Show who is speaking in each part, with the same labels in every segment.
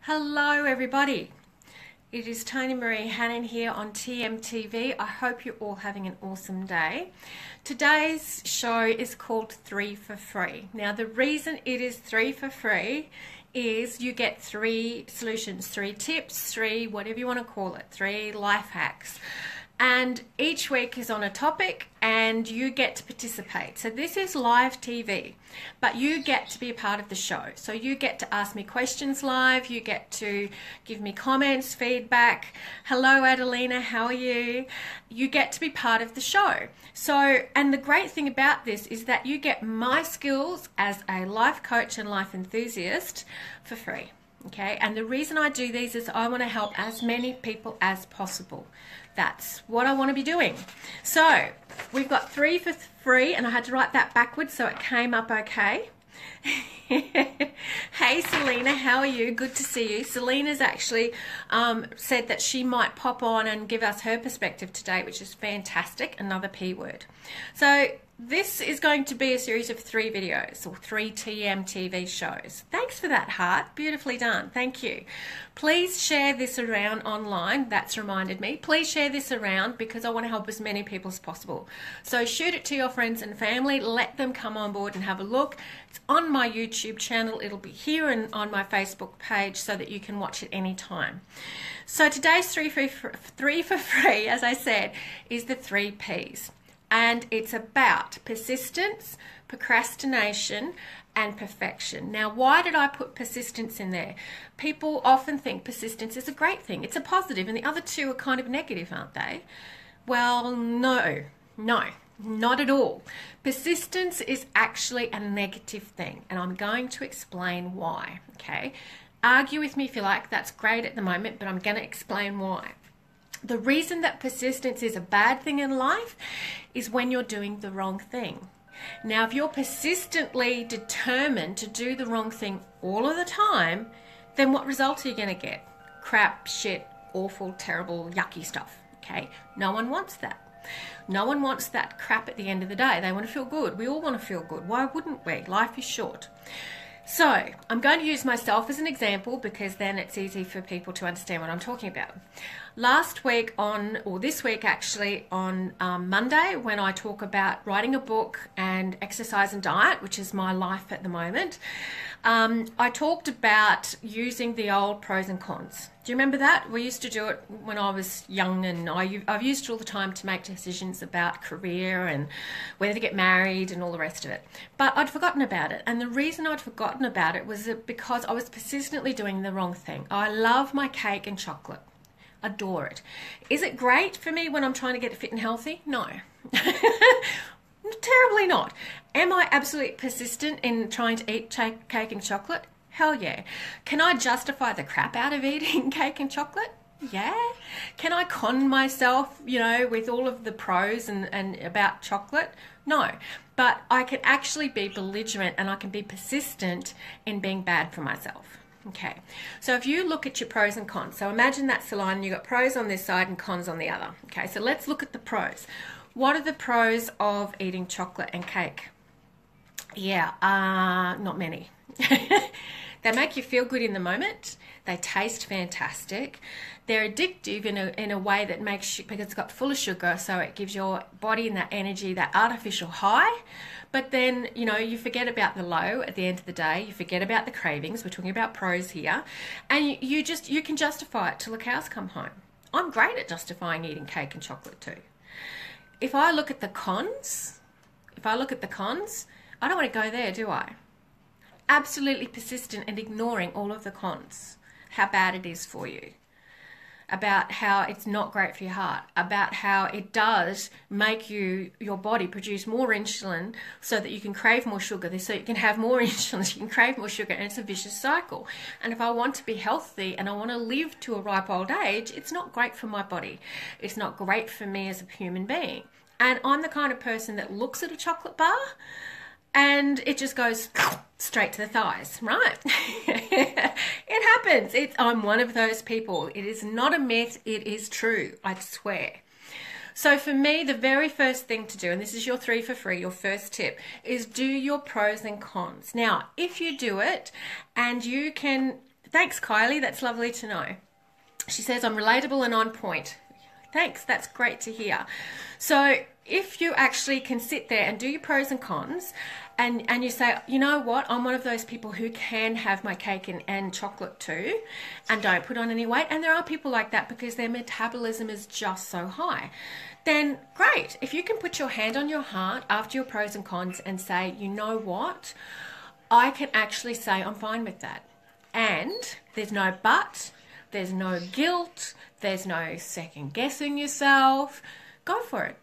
Speaker 1: Hello everybody, it is Toni-Maree Hannan here on TMTV. I hope you're all having an awesome day. Today's show is called 3 for Free. Now the reason it is 3 for free is you get 3 solutions, 3 tips, 3 whatever you want to call it, 3 life hacks. And each week is on a topic and you get to participate. So this is live TV, but you get to be a part of the show. So you get to ask me questions live, you get to give me comments, feedback. Hello Adelina, how are you? You get to be part of the show. So, and the great thing about this is that you get my skills as a life coach and life enthusiast for free. Okay, and the reason I do these is I want to help as many people as possible. That's what I want to be doing. So we've got 3 for free, and I had to write that backwards so it came up okay. Hey Selena, how are you? Good to see you. Selena's actually said that she might pop on and give us her perspective today, which is fantastic. Another P word. So this is going to be a series of 3 videos or 3 TMTV shows. Thanks for that, heart. Beautifully done. Thank you. Please share this around online. That's reminded me. Please share this around because I want to help as many people as possible. So shoot it to your friends and family. Let them come on board and have a look. It's on my YouTube channel. It'll be here and on my Facebook page so that you can watch it anytime. So today's 3 for free, as I said, is the 3 Ps. And it's about persistence, procrastination, and perfection. Now, why did I put persistence in there? People often think persistence is a great thing. It's a positive, and the other 2 are kind of negative, aren't they? Well, no, not at all. Persistence is actually a negative thing, and I'm going to explain why, okay? Argue with me if you like. That's great at the moment, but I'm going to explain why. The reason that persistence is a bad thing in life is when you're doing the wrong thing. Now, if you're persistently determined to do the wrong thing all of the time, then what results are you going to get? Crap, shit, awful, terrible, yucky stuff, okay? No one wants that. No one wants that crap at the end of the day. They want to feel good. We all want to feel good. Why wouldn't we? Life is short. So I'm going to use myself as an example because then it's easy for people to understand what I'm talking about. Last week this week actually on Monday, when I talk about writing a book and exercise and diet, which is my life at the moment, I talked about using the old pros and cons. Do you remember that? We used to do it when I was young, and I've used it all the time to make decisions about career and whether to get married and all the rest of it. But I'd forgotten about it, and the reason I'd forgotten about it was because I was persistently doing the wrong thing. I love my cake and chocolate. Adore it. Is it great for me when I'm trying to get fit and healthy? No. Terribly not. Am I absolutely persistent in trying to eat cake and chocolate? Hell yeah. Can I justify the crap out of eating cake and chocolate? Yeah. Can I con myself, with all of the pros and about chocolate? No. But I can actually be belligerent and I can be persistent in being bad for myself. Okay, so if you look at your pros and cons, so imagine that's the line, you've got pros on this side and cons on the other. Okay, so let's look at the pros. What are the pros of eating chocolate and cake? Yeah, not many. They make you feel good in the moment. They taste fantastic. They're addictive in a way that makes you, because it's got full of sugar, so it gives your body and that energy, that artificial high. But then, you forget about the low at the end of the day. You forget about the cravings. We're talking about pros here. And you can justify it till the cows come home. I'm great at justifying eating cake and chocolate too. If I look at the cons, I don't want to go there, do I? Absolutely persistent and ignoring all of the cons. How bad it is for you. About how it's not great for your heart, about how it does make your body produce more insulin so that you can crave more sugar, so you can have more insulin, so you can crave more sugar, and it's a vicious cycle. And if I want to be healthy and I want to live to a ripe old age, it's not great for my body. It's not great for me as a human being. And I'm the kind of person that looks at a chocolate bar and it just goes straight to the thighs, right? It happens. I'm one of those people. It is not a myth. It is true. I swear. So for me, the very first thing to do, and this is your 3 for free, your first tip, is do your pros and cons. Now, if you do it and you can Thanks, Kylie. That's lovely to know. She says, I'm relatable and on point. Thanks. That's great to hear. So if you actually can sit there and do your pros and cons and you say, you know what, I'm one of those people who can have my cake and chocolate too and don't put on any weight. And there are people like that because their metabolism is just so high. Then great. If you can put your hand on your heart after your pros and cons and say, you know what, I can actually say I'm fine with that. And there's no but, there's no guilt, there's no second guessing yourself. Go for it.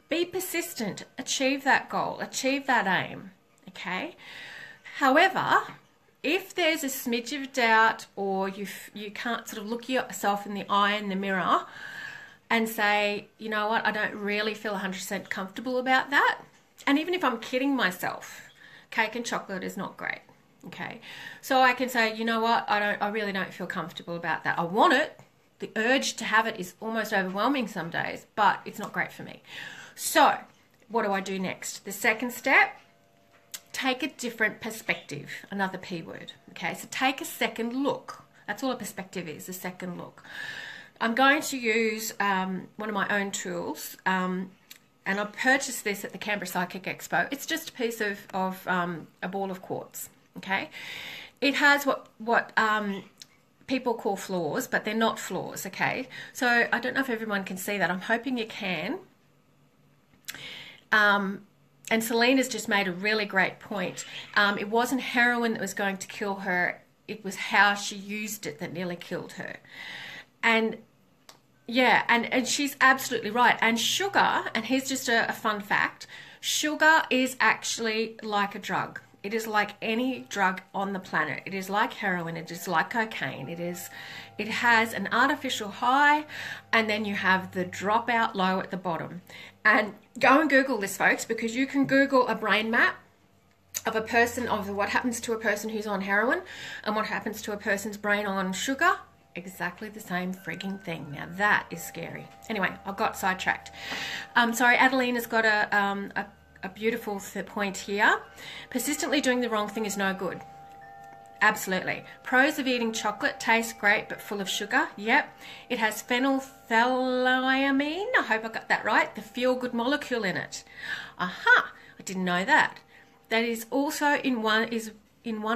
Speaker 1: Be persistent. Achieve that goal. Achieve that aim. Okay? However, if there's a smidge of doubt or you can't sort of look yourself in the eye in the mirror and say, you know what, I don't really feel 100% comfortable about that. And even if I'm kidding myself, cake and chocolate is not great. Okay? So I can say, you know what, I really don't feel comfortable about that. I want it. The urge to have it is almost overwhelming some days, but it's not great for me. So what do I do next? The second step, take a different perspective, another P word. Okay, so take a second look. That's all a perspective is, a second look. I'm going to use one of my own tools, and I purchased this at the Canberra Psychic Expo. It's just a piece of a ball of quartz. Okay, it has what people call flaws, but they're not flaws. Okay, so I don't know if everyone can see that. I'm hoping you can. And Selena's just made a really great point. It wasn't heroin that was going to kill her. It was how she used it that nearly killed her. And yeah, and she's absolutely right. And sugar, and here's just a fun fact, sugar is actually like a drug. It is like any drug on the planet. It is like heroin. It is like cocaine. It has an artificial high, and then you have the dropout low at the bottom. And go and Google this, folks, because you can Google a brain map of a person, of what happens to a person who's on heroin and what happens to a person's brain on sugar. Exactly the same frigging thing. Now that is scary. Anyway, I got sidetracked. Sorry, Adelina's got a beautiful point here. Persistently doing the wrong thing is no good. Absolutely. Pros of eating chocolate: tastes great but full of sugar. Yep. It has phenethylamine. I hope I got that right. The feel-good molecule in it. Aha! I didn't know that. That is also in one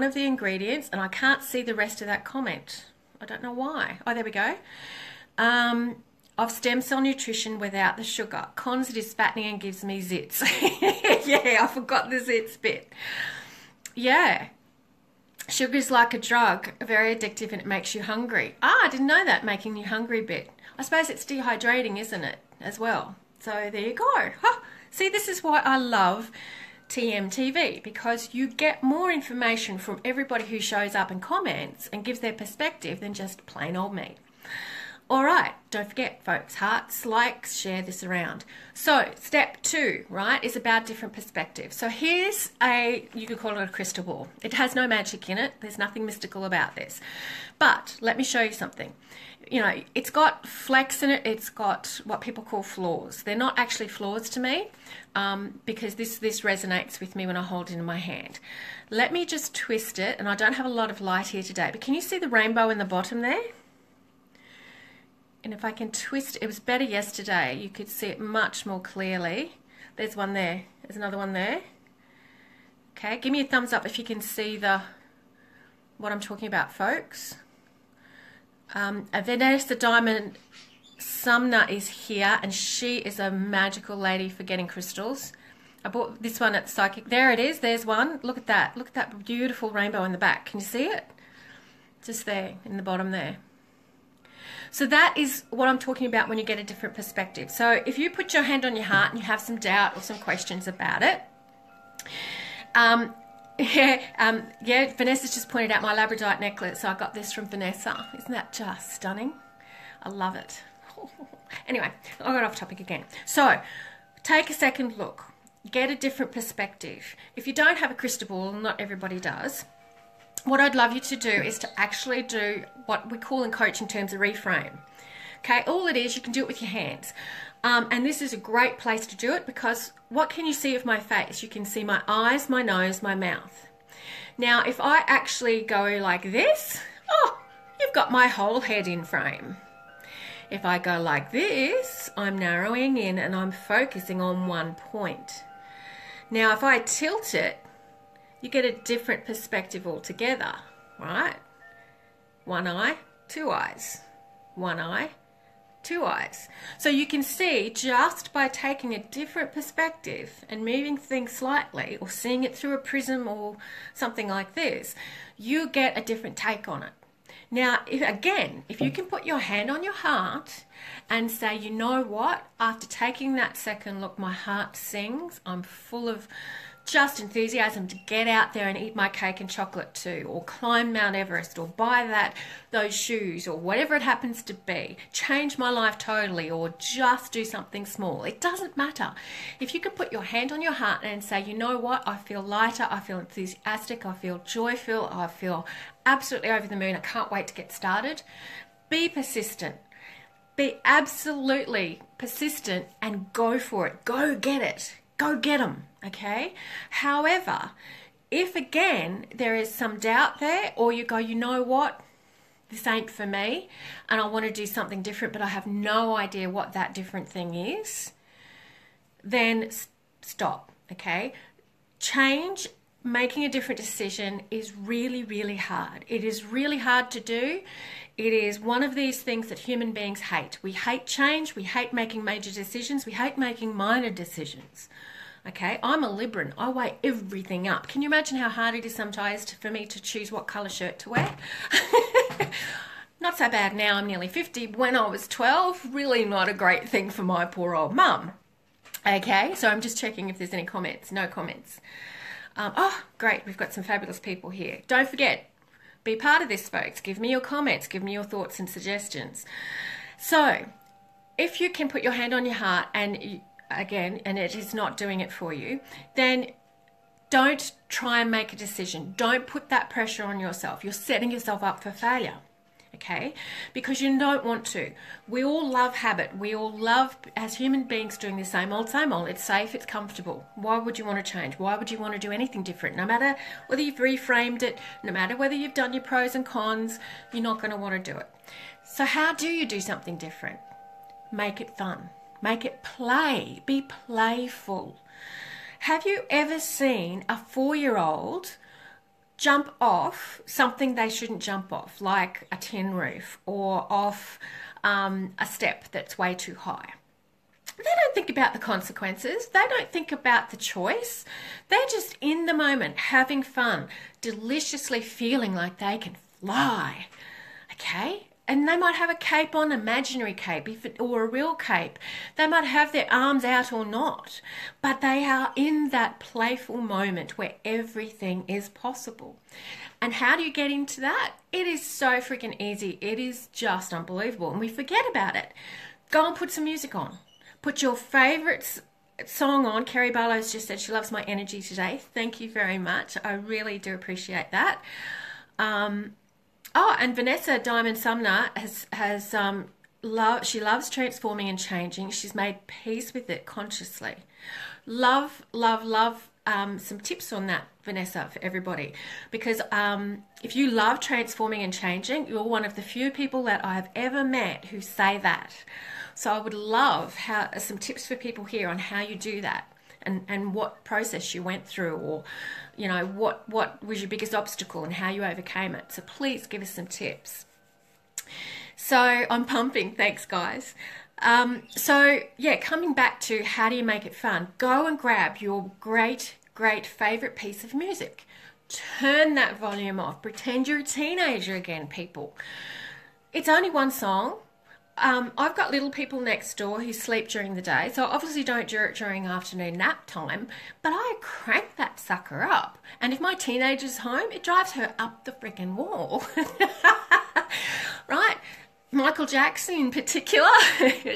Speaker 1: of the ingredients, and I can't see the rest of that comment. I don't know why. Oh, there we go. Of stem cell nutrition without the sugar. Cons, it is fattening and gives me zits. Yeah, I forgot the zits bit. Yeah. Sugar is like a drug, very addictive, and it makes you hungry. Ah, I didn't know that, making you hungry bit. I suppose it's dehydrating, isn't it, as well? So there you go. Huh. See, this is why I love TMTV, because you get more information from everybody who shows up and comments and gives their perspective than just plain old me. All right, don't forget, folks, hearts, likes, share this around. So step 2, right, is about different perspectives. So here's you could call it a crystal ball. It has no magic in it. There's nothing mystical about this. But let me show you something. You know, it's got flecks in it. It's got what people call flaws. They're not actually flaws to me, because this resonates with me when I hold it in my hand. Let me just twist it, and I don't have a lot of light here today, but can you see the rainbow in the bottom there? And if I can twist, it was better yesterday. You could see it much more clearly. There's one there. There's another one there. Okay, give me a thumbs up if you can see what I'm talking about, folks. Vanessa Diamond Sumner is here, and she is a magical lady for getting crystals. I bought this one at Psychic. There it is. There's one. Look at that. Look at that beautiful rainbow in the back. Can you see it? Just there in the bottom there. So that is what I'm talking about when you get a different perspective. So if you put your hand on your heart and you have some doubt or some questions about it, Vanessa's just pointed out my labradorite necklace. So I got this from Vanessa. Isn't that just stunning? I love it. Anyway, I got off topic again. So take a second look. Get a different perspective. If you don't have a crystal ball, not everybody does, what I'd love you to do is to actually do what we call in coaching terms a reframe. Okay, all it is, you can do it with your hands. And this is a great place to do it, because what can you see of my face? You can see my eyes, my nose, my mouth. Now, if I actually go like this, oh, got my whole head in frame. If I go like this, I'm narrowing in and I'm focusing on one point. Now, if I tilt it, you get a different perspective altogether, right? One eye, two eyes. One eye, two eyes. So you can see just by taking a different perspective and moving things slightly or seeing it through a prism or something like this, you get a different take on it. Now, if you can put your hand on your heart and say, you know what, after taking that second look, my heart sings, I'm full of just enthusiasm to get out there and eat my cake and chocolate too, or climb Mount Everest, or buy those shoes, or whatever it happens to be, change my life totally, or just do something small. It doesn't matter. If you can put your hand on your heart and say, you know what, I feel lighter, I feel enthusiastic, I feel joyful, I feel absolutely over the moon, I can't wait to get started. Be persistent. Be absolutely persistent and go for it. Go get it. Go get them, okay? However, if again there is some doubt there, or you go, you know what, this ain't for me and I want to do something different, but I have no idea what that different thing is, then stop, okay? Change, making a different decision is really, really hard. It is really hard to do. It is one of these things that human beings hate. We hate change. We hate making major decisions. We hate making minor decisions. Okay, I'm a Libran. I weigh everything up. Can you imagine how hard it is sometimes for me to choose what colour shirt to wear? Not so bad now, I'm nearly 50. When I was 12, really not a great thing for my poor old mum. Okay, so I'm just checking if there's any comments. No comments. Oh, great, we've got some fabulous people here. Don't forget, be part of this, folks. Give me your comments. Give me your thoughts and suggestions. So, if you can put your hand on your heart and it is not doing it for you, then don't try and make a decision. Don't put that pressure on yourself. You're setting yourself up for failure, okay? Because you don't want to. We all love habit. We all love, as human beings, doing the same old, same old. It's safe, it's comfortable. Why would you want to change? Why would you want to do anything different? No matter whether you've reframed it, no matter whether you've done your pros and cons, you're not going to want to do it. So how do you do something different? Make it fun. Make it play. Be playful. Have you ever seen a 4-year-old jump off something they shouldn't jump off, like a tin roof or off a step that's way too high? They don't think about the consequences. They don't think about the choice. They're just in the moment, having fun, deliciously feeling like they can fly. Okay? And they might have a cape on, imaginary cape, or a real cape. They might have their arms out or not. But they are in that playful moment where everything is possible. And how do you get into that? It is so freaking easy. It is just unbelievable. And we forget about it. Go and put some music on. Put your favourite song on. Kerry Barlow's just said she loves my energy today. Thank you very much. I really do appreciate that. Oh, and Vanessa Diamond Sumner she loves transforming and changing. She's made peace with it consciously. Love some tips on that, Vanessa, for everybody. Because if you love transforming and changing, you're one of the few people that I've ever met who say that. So I would love some tips for people here on how you do that. And what process you went through, or you know, what was your biggest obstacle and how you overcame it. So please give us some tips. So I'm pumping. Thanks, guys. So yeah, coming back to how do you make it fun? Go and grab your great favorite piece of music. Turn that volume off. Pretend you're a teenager again, people. It's only one song. I've got little people next door who sleep during the day, so I obviously don't do it during afternoon nap time, but I crank that sucker up. And if my teenager's home, it drives her up the freaking wall. Right? Michael Jackson in particular,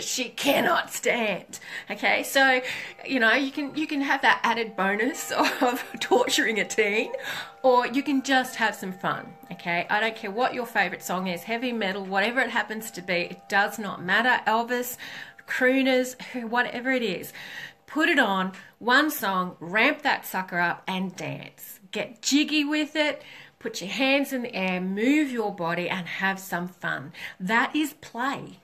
Speaker 1: she cannot stand. Okay, so you know, you can have that added bonus of torturing a teen, or you can just have some fun. Okay, I don't care what your favorite song is, heavy metal, whatever it happens to be, it does not matter. Elvis, crooners, whatever it is, put it on, one song, ramp that sucker up and dance. Get jiggy with it. Put your hands in the air, move your body, and have some fun. That is play.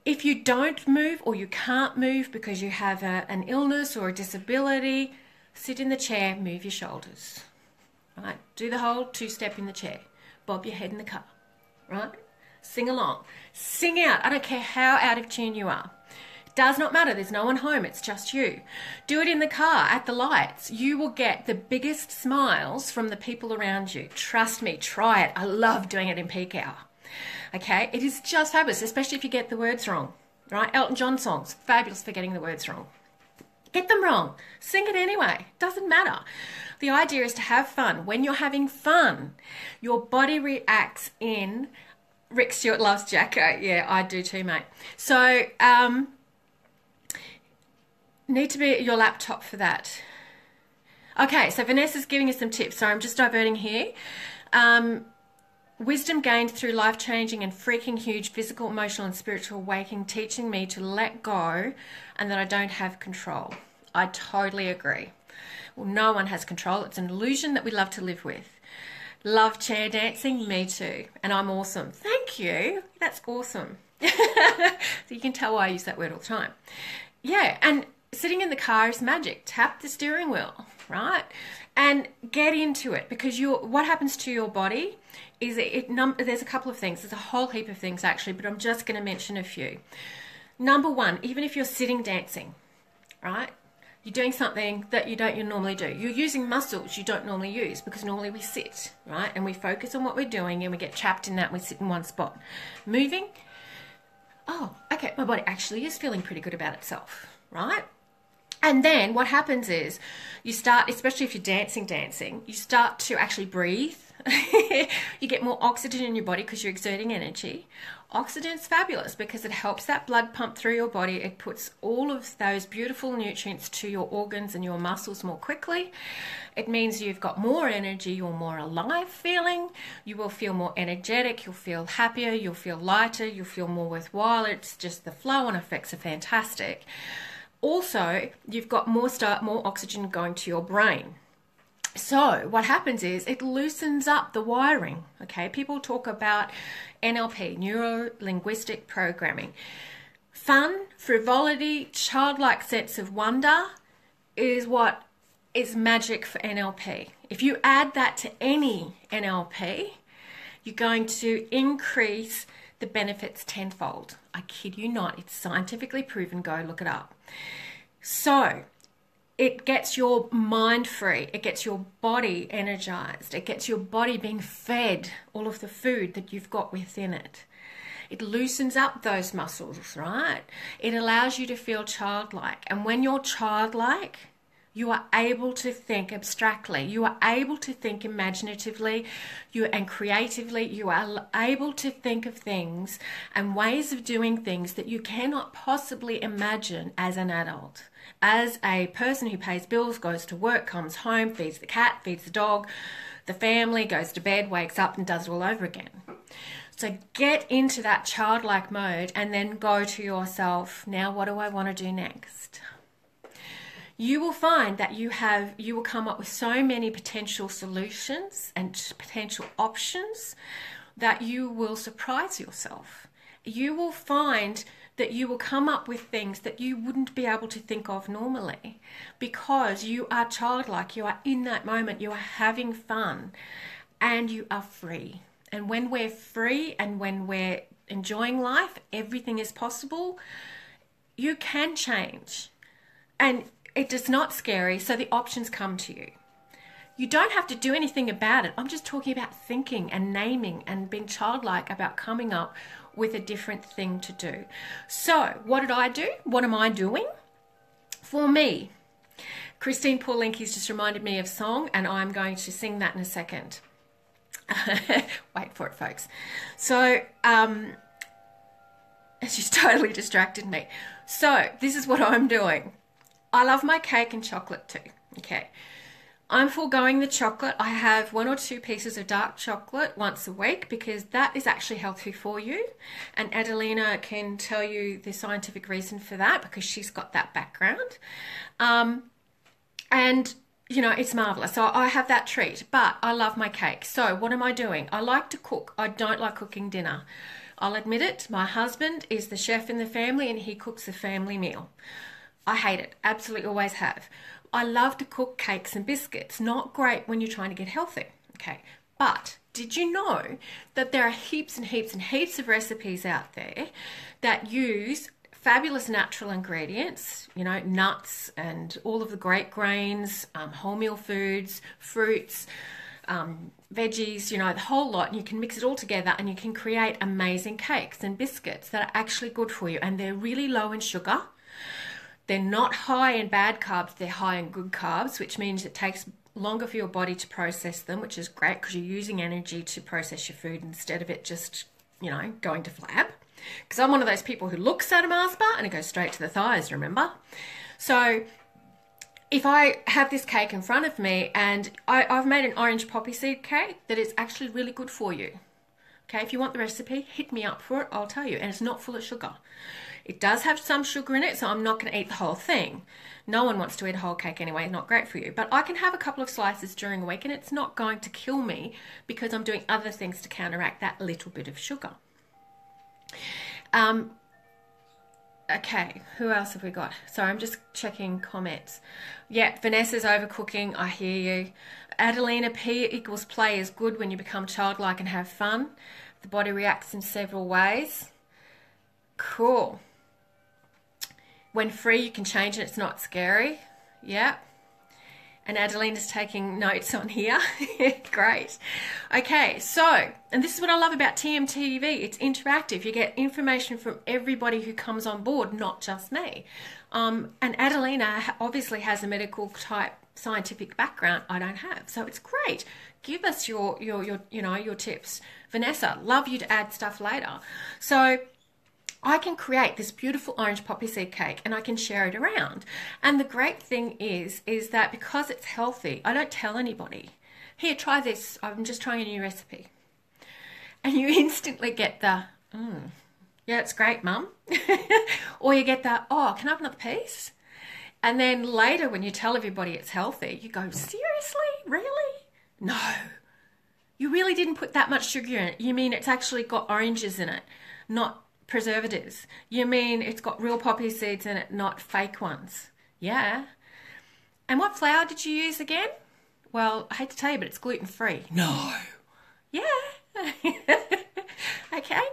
Speaker 1: If you don't move or you can't move because you have an illness or a disability, sit in the chair, move your shoulders, right? Do the whole two-step in the chair. Bob your head in the car, right? Sing along. Sing out. I don't care how out of tune you are. It does not matter. There's no one home. It's just you. Do it in the car, at the lights. You will get the biggest smiles from the people around you. Trust me. Try it. I love doing it in peak hour. Okay? It is just fabulous, especially if you get the words wrong, right? Elton John songs, fabulous for getting the words wrong. Get them wrong. Sing it anyway. Doesn't matter. The idea is to have fun. When you're having fun, your body reacts in... Rick Stewart loves Jacko. Yeah, I do too, mate. So, need to be at your laptop for that. Okay, so Vanessa's giving us some tips. Sorry, I'm just diverting here. Wisdom gained through life-changing and freaking huge physical, emotional, and spiritual awakening, teaching me to let go and that I don't have control. I totally agree. Well, no one has control. It's an illusion that we love to live with. Love chair dancing? Me too. And I'm awesome. Thank you. That's awesome. So you can tell why I use that word all the time. Yeah, and sitting in the car is magic. Tap the steering wheel, right? And get into it, because what happens to your body is there's a couple of things. There's a whole heap of things actually, but I'm just going to mention a few. Number one, even if you're sitting dancing, right? You're doing something that you don't normally do. You're using muscles you don't normally use, because normally we sit, right? And we focus on what we're doing and we get trapped in that and we sit in one spot. Moving, oh, okay, my body actually is feeling pretty good about itself, right? And then what happens is you start, especially if you're dancing, you start to actually breathe. You get more oxygen in your body because you're exerting energy. Oxygen's fabulous because it helps that blood pump through your body. It puts all of those beautiful nutrients to your organs and your muscles more quickly. It means you've got more energy, you're more alive feeling, you will feel more energetic, you'll feel happier, you'll feel lighter, you'll feel more worthwhile. It's just the flow-on effects are fantastic. Also, you've got more oxygen going to your brain. So what happens is it loosens up the wiring, okay? People talk about NLP, neuro-linguistic programming. Fun, frivolity, childlike sense of wonder is what is magic for NLP. If you add that to any NLP, you're going to increase the benefits tenfold. I kid you not. It's scientifically proven. Go look it up. So it gets your mind free. It gets your body energized. It gets your body being fed all of the food that you've got within it. It loosens up those muscles, right? It allows you to feel childlike. And when you're childlike, you are able to think abstractly. You are able to think imaginatively and creatively. You are able to think of things and ways of doing things that you cannot possibly imagine as an adult. As a person who pays bills, goes to work, comes home, feeds the cat, feeds the dog, the family, goes to bed, wakes up and does it all over again. So get into that childlike mode and then go to yourself, now what do I want to do next? You will find that you will come up with so many potential solutions and potential options that you will surprise yourself. You will find that you will come up with things that you wouldn't be able to think of normally because you are childlike, you are in that moment, you are having fun, and you are free. And when we're free and when we're enjoying life, everything is possible. You can change. And it is not scary, so the options come to you. You don't have to do anything about it. I'm just talking about thinking and naming and being childlike about coming up with a different thing to do. So what did I do? What am I doing? For me, Christine Paulinki's just reminded me of a song, and I'm going to sing that in a second. Wait for it, folks. So she's totally distracted me. So this is what I'm doing. I love my cake and chocolate too. Okay. I'm foregoing the chocolate. I have 1 or 2 pieces of dark chocolate once a week because that is actually healthy for you. And Adelina can tell you the scientific reason for that because she's got that background. And you know, it's marvelous. So I have that treat, but I love my cake. So what am I doing? I like to cook. I don't like cooking dinner. I'll admit it. My husband is the chef in the family and he cooks the family meal. I hate it. Absolutely always have. I love to cook cakes and biscuits. Not great when you're trying to get healthy. Okay. But did you know that there are heaps and heaps and heaps of recipes out there that use fabulous natural ingredients, you know, nuts and all of the great grains, wholemeal foods, fruits, veggies, you know, the whole lot, and you can mix it all together and you can create amazing cakes and biscuits that are actually good for you, and they're really low in sugar. They're not high in bad carbs, they're high in good carbs, which means it takes longer for your body to process them, which is great because you're using energy to process your food instead of it just, you know, going to flab. Because I'm one of those people who looks at a Mars bar and it goes straight to the thighs, remember? So if I have this cake in front of me and I've made an orange poppy seed cake that is actually really good for you. Okay, if you want the recipe, hit me up for it, I'll tell you. And it's not full of sugar. It does have some sugar in it, so I'm not going to eat the whole thing. No one wants to eat a whole cake anyway, it's not great for you. But I can have a couple of slices during a week and it's not going to kill me because I'm doing other things to counteract that little bit of sugar. Okay, who else have we got? Sorry, I'm just checking comments. Yeah, Vanessa's overcooking, I hear you. Adelina, P equals play is good when you become childlike and have fun. The body reacts in several ways. Cool. When free, you can change it, it's not scary. Yeah. And Adelina's taking notes on here. Great. Okay, so, and this is what I love about TMTV. It's interactive. You get information from everybody who comes on board, not just me. And Adelina obviously has a medical type scientific background I don't have. So it's great. Give us your tips. Vanessa, love you to add stuff later. So I can create this beautiful orange poppy seed cake and I can share it around. And the great thing is that because it's healthy, I don't tell anybody. Here, try this. I'm just trying a new recipe. And you instantly get the, yeah, it's great, Mum. Or you get the, oh, can I have another piece? And then later when you tell everybody it's healthy, you go, seriously? Really? No. You really didn't put that much sugar in it. You mean it's actually got oranges in it, not preservatives. You mean it's got real poppy seeds in it, not fake ones. Yeah. And what flour did you use again? Well, I hate to tell you, but it's gluten-free. No. Yeah. Okay.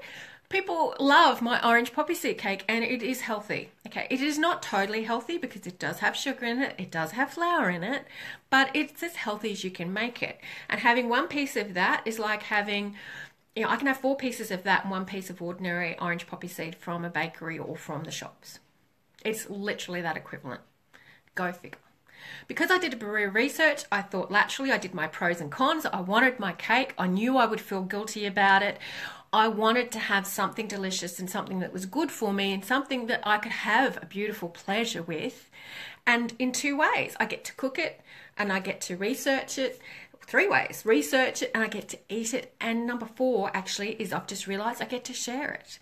Speaker 1: People love my orange poppy seed cake and it is healthy. Okay. It is not totally healthy because it does have sugar in it. It does have flour in it, but it's as healthy as you can make it. And having one piece of that is like having, you know, I can have 4 pieces of that and 1 piece of ordinary orange poppy seed from a bakery or from the shops. It's literally that equivalent. Go figure. Because I did a bit of research, I thought laterally, I did my pros and cons. I wanted my cake. I knew I would feel guilty about it. I wanted to have something delicious and something that was good for me and something that I could have a beautiful pleasure with. And in 2 ways, I get to cook it and I get to research it. 3 ways, research it and I get to eat it. And number 4 actually is I've just realized I get to share it.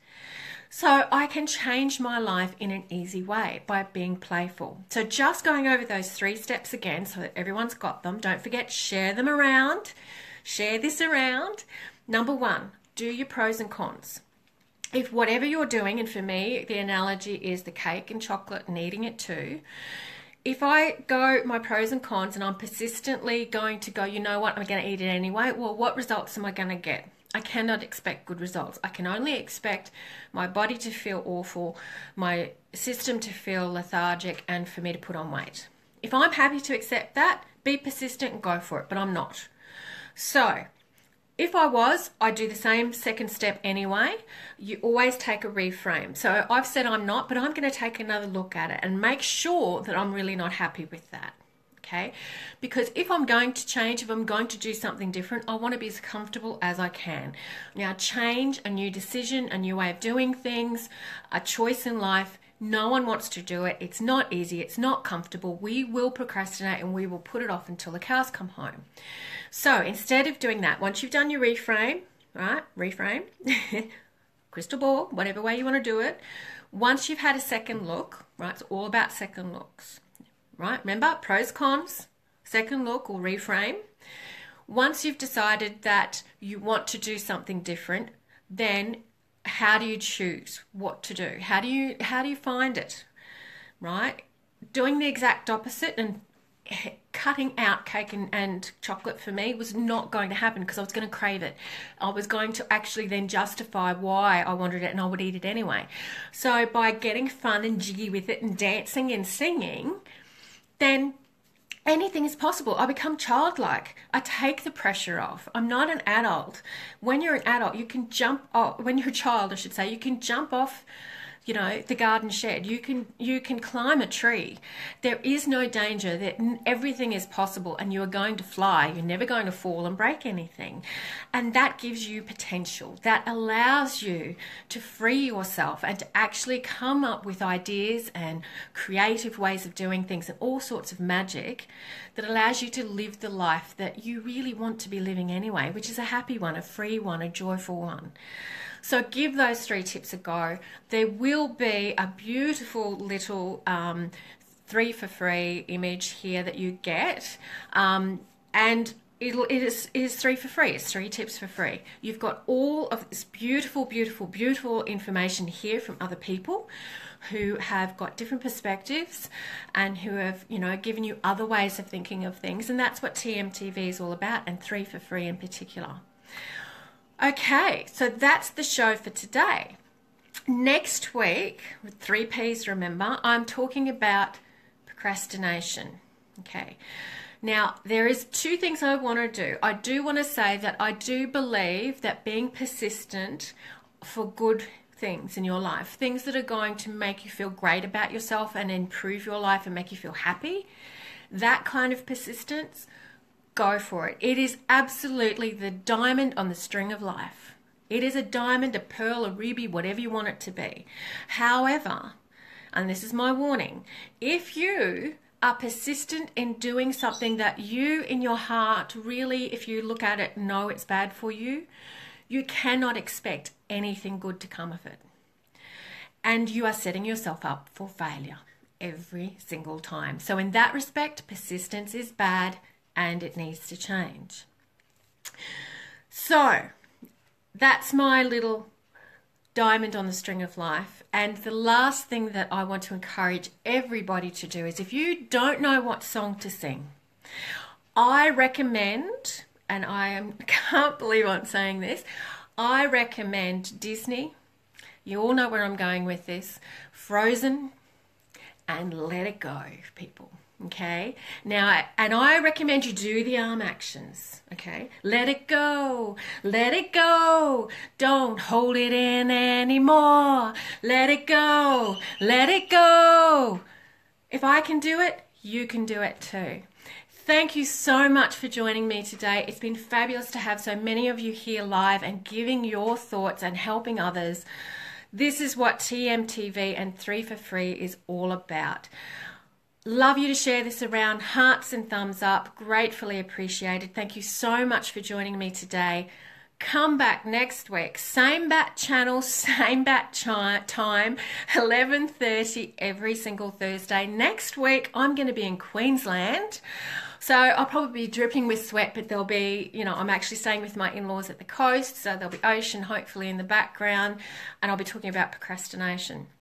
Speaker 1: So I can change my life in an easy way by being playful. So just going over those 3 steps again so that everyone's got them. Don't forget, share them around. Share this around. Number 1, do your pros and cons. If whatever you're doing, and for me, the analogy is the cake and chocolate and eating it too. If I go my pros and cons and I'm persistently going to go, you know what, I'm going to eat it anyway, well, what results am I going to get? I cannot expect good results. I can only expect my body to feel awful, my system to feel lethargic, and for me to put on weight. If I'm happy to accept that, be persistent and go for it, but I'm not. So if I was, I'd do the same second step anyway. You always take a reframe. So I've said I'm not, but I'm going to take another look at it and make sure that I'm really not happy with that. Okay? Because if I'm going to change, if I'm going to do something different, I want to be as comfortable as I can. Now, change, a new decision, a new way of doing things, a choice in life, no one wants to do it. It's not easy. It's not comfortable. We will procrastinate and we will put it off until the cows come home. So instead of doing that, once you've done your reframe, right? Reframe, crystal ball, whatever way you want to do it. Once you've had a second look, right? It's all about second looks, right? Remember, pros, cons, second look or reframe. Once you've decided that you want to do something different, then how do you choose what to do? How do you find it? Right? Doing the exact opposite and cutting out cake and chocolate for me was not going to happen because I was going to crave it. I was going to actually then justify why I wanted it, and I would eat it anyway. So by getting fun and jiggy with it and dancing and singing, then anything is possible. I become childlike. I take the pressure off. I'm not an adult. When you're an adult, you can jump off. When you're a child, I should say, you can jump off, the garden shed. You can climb a tree. There is no danger. That everything is possible, and you are going to fly. You're never going to fall and break anything. And that gives you potential. That allows you to free yourself and to actually come up with ideas and creative ways of doing things and all sorts of magic that allows you to live the life that you really want to be living anyway, which is a happy one, a free one, a joyful one. So give those 3 tips a go. There will be a beautiful little 3 for free image here that you get, and it is 3 for free. It's 3 tips for free. You've got all of this beautiful, beautiful, beautiful information here from other people who have got different perspectives and who have, given you other ways of thinking of things. And that's what TMTV is all about, and 3 for free in particular. Okay, so that's the show for today. Next week, with 3 Ps, remember, I'm talking about procrastination. Okay. Now, there is 2 things I want to do. I do want to say that I do believe that being persistent for good things in your life, things that are going to make you feel great about yourself and improve your life and make you feel happy, that kind of persistence, go for it. It is absolutely the diamond on the string of life. It is a diamond, a pearl, a ruby, whatever you want it to be. However, and this is my warning, if you are persistent in doing something that you in your heart really, if you look at it, know it's bad for you, you cannot expect anything good to come of it. And you are setting yourself up for failure every single time. So in that respect, persistence is bad and it needs to change. So that's my little diamond on the string of life. And the last thing that I want to encourage everybody to do is, if you don't know what song to sing, I recommend, and can't believe I'm saying this, I recommend Disney. You all know where I'm going with this. Frozen and Let It Go, people. Okay, now, and I recommend you do the arm actions. Okay, let it go, don't hold it in anymore, let it go, let it go. If I can do it, you can do it too. Thank you so much for joining me today. It's been fabulous to have so many of you here live and giving your thoughts and helping others. This is what TMTV and 3 for free is all about. Love you to share this around. Hearts and thumbs up. Gratefully appreciated. Thank you so much for joining me today. Come back next week. Same bat channel, same bat time, 11:30 every single Thursday. Next week, I'm going to be in Queensland. So I'll probably be dripping with sweat, but there'll be, I'm actually staying with my in-laws at the coast. So there'll be ocean hopefully in the background. And I'll be talking about procrastination.